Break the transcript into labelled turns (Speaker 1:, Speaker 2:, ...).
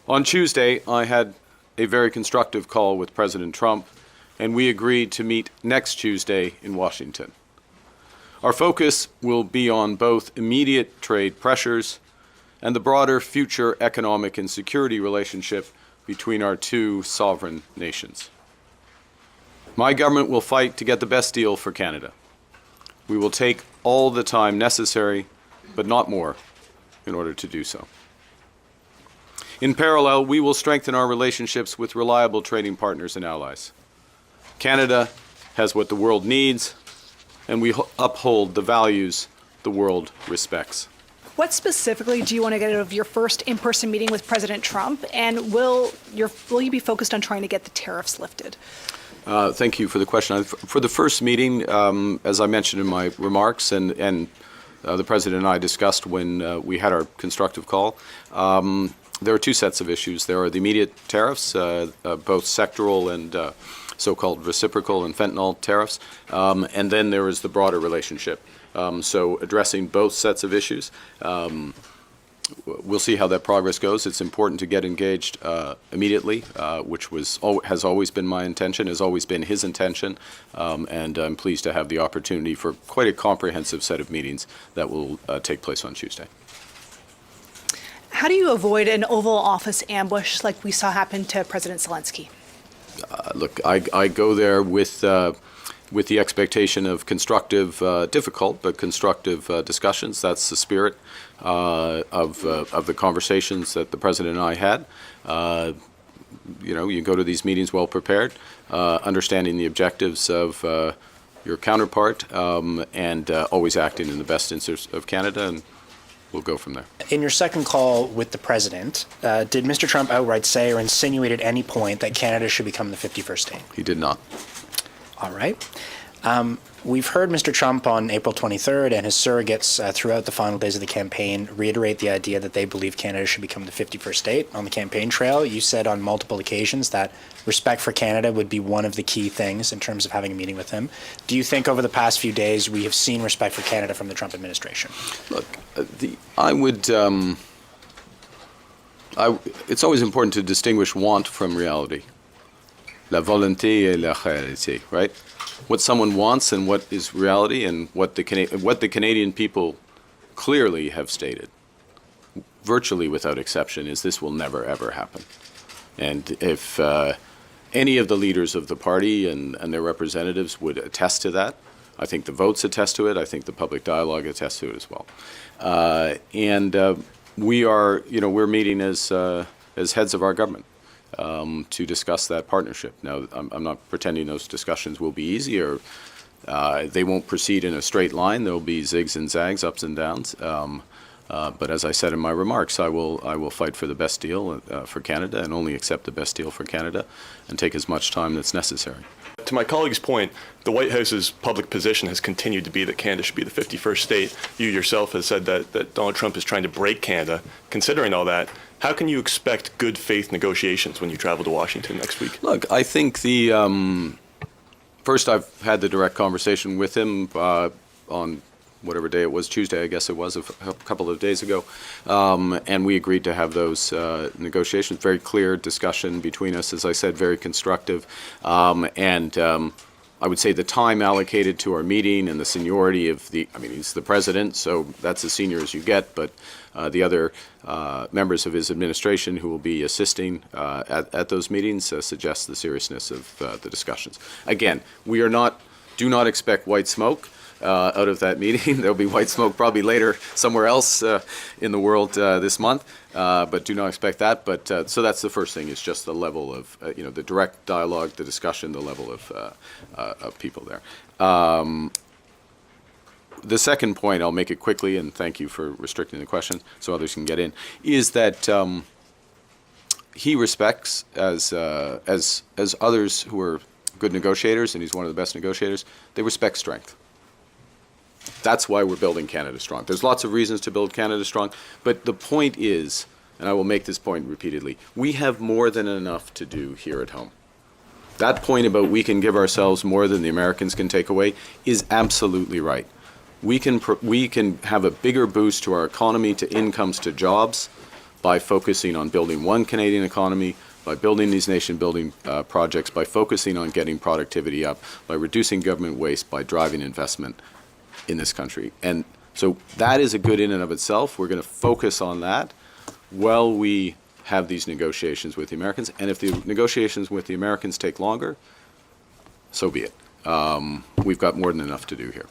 Speaker 1: On Tuesday, I had a very constructive call with President Trump, and we agreed to meet next Tuesday in Washington. Our focus will be on both immediate trade pressures and the broader future economic and security relationship between our two sovereign nations. My government will fight to get the best deal for Canada. We will take all the time necessary, but not more, in order to do so. In parallel, we will strengthen our relationships with reliable trading partners and allies. Canada has what the world needs, and we uphold the values the world respects.
Speaker 2: What specifically do you want to get out of your first in-person meeting with President Trump, and will you be focused on trying to get the tariffs lifted?
Speaker 1: Thank you for the question. For the first meeting, as I mentioned in my remarks, and the President and I discussed when we had our constructive call, there are two sets of issues. There are the immediate tariffs, both sectoral and so-called reciprocal and fentanyl tariffs, and then there is the broader relationship. So addressing both sets of issues. We'll see how that progress goes. It's important to get engaged immediately, which has always been my intention, has always been his intention, and I'm pleased to have the opportunity for quite a comprehensive set of meetings that will take place on Tuesday.
Speaker 2: How do you avoid an Oval Office ambush like we saw happen to President Zelensky?
Speaker 1: Look, I go there with the expectation of constructive, difficult, but constructive discussions. That's the spirit of the conversations that the President and I had. You go to these meetings well prepared, understanding the objectives of your counterpart, and always acting in the best interest of Canada, and we'll go from there.
Speaker 3: In your second call with the President, did Mr. Trump outright say or insinuate at any point that Canada should become the 51st state?
Speaker 1: He did not.
Speaker 3: All right. We've heard Mr. Trump on April 23rd and his surrogates throughout the final days of the campaign reiterate the idea that they believe Canada should become the 51st state. On the campaign trail, you said on multiple occasions that respect for Canada would be one of the key things in terms of having a meeting with him. Do you think over the past few days we have seen respect for Canada from the Trump administration?
Speaker 1: Look, it's always important to distinguish want from reality. La volonté et la réalité, right? What someone wants and what is reality, and what the Canadian people clearly have stated, virtually without exception, is this will never, ever happen. And if any of the leaders of the party and their representatives would attest to that, I think the votes attest to it, I think the public dialogue attests to it as well. We're meeting as heads of our government. To discuss that partnership. Now, I'm not pretending those discussions will be easy, or they won't proceed in a straight line. There will be zigs and zags, ups and downs. But as I said in my remarks, I will fight for the best deal for Canada, and only accept the best deal for Canada, and take as much time that's necessary.
Speaker 4: To my colleague's point, the White House's public position has continued to be that Canada should be the 51st state. You yourself have said that Donald Trump is trying to break Canada. Considering all that, how can you expect good faith negotiations when you travel to Washington next week?
Speaker 1: Look, I think first I've had the direct conversation with him on whatever day it was, Tuesday, I guess it was, a couple of days ago, and we agreed to have those negotiations. Very clear discussion between us, as I said, very constructive, and I would say the time allocated to our meeting and the seniority of he's the president, so that's as senior as you get, but the other members of his administration who will be assisting at those meetings suggests the seriousness of the discussions. Again, do not expect white smoke out of that meeting. There'll be white smoke probably later somewhere else in the world this month, but do not expect that. But so that's the first thing, is just the level of the direct dialogue, the discussion, the level of people there. The second point, I'll make it quickly, and thank you for restricting the question so others can get in, is that he respects, as others who are good negotiators, and he's one of the best negotiators, they respect strength. That's why we're building Canada strong. There's lots of reasons to build Canada strong, but the point is, and I will make this point repeatedly, we have more than enough to do here at home. That point about we can give ourselves more than the Americans can take away is absolutely right. We can have a bigger boost to our economy, to incomes, to jobs, by focusing on building one Canadian economy, by building these nation-building projects, by focusing on getting productivity up, by reducing government waste, by driving investment in this country. And so that is a good in and of itself. We're going to focus on that while we have these negotiations with the Americans. And if the negotiations with the Americans take longer, so be it. We've got more than enough to do here.